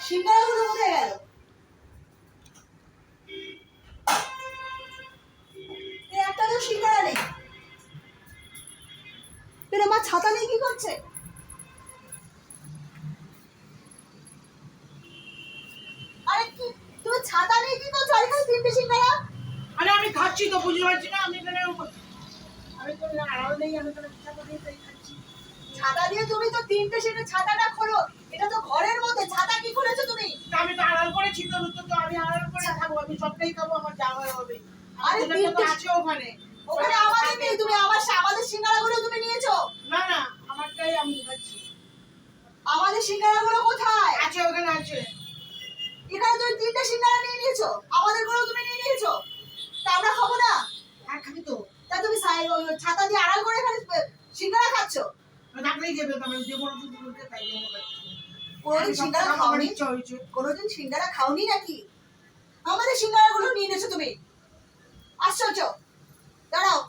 সিঙ্গারাগুলো কোথায় গেল? একটা তো সিঙ্গারা নেই। মা ছাতা নিয়ে কি করছে? আরে কি তুমি ছাতা নিয়ে কি করছো? আরে তিনটে সিঙ্গারা। আরে আমি খাচ্ছি তো, বুঝতে পারছি না। আমি তো আড়াল নেই, আমি তো ছাতা দিয়ে খাচ্ছি। ছাতা দিয়ে তুমি তো তিনটে সিঙ্গারা, ছাতাটা খোলো। এটা তো ঘরের মধ্যে, ছাতা কি খুলেছো তুমি? আমি তো আড়াল করেছি তো, আমি আড়াল করে খাবো, আমি সবটাই খাবো, আমার যাওয়া হবে। আরে তিনটে আছে ওখানে। ওখানে আমাদের নেই, তুমি আমাদের সিঙ্গারাগুলো তুমি নিয়েছো। না না, আমারটাই আমি খাচ্ছি। আমাদের সিঙ্গারাগুলো কোথায়? আছে, ওখানে আছে। এখানে তুমি তিনটে সিঙ্গারা নিয়ে নিয়েছো, আমাদেরগুলো তুমি নিয়ে নিয়েছো। তা আমরা খাবো না? হ্যাঁ খাবি তো। তা তুমি ছাতা দিয়ে আড়াল করে এখানে সিঙ্গারা খাচ্ছো। ডাকলেই যাবে, আমি যে কোনো কিছু বলতে তাই জন্য খাচ্ছি। কোনোদিন সিঙ্গারা খাওনি? কোনোদিন সিঙ্গারা খাওনি নাকি? আমাদের সিঙ্গারাগুলো নিয়ে নিয়েছো তুমি। আশ্চর্য। দাঁড়াও,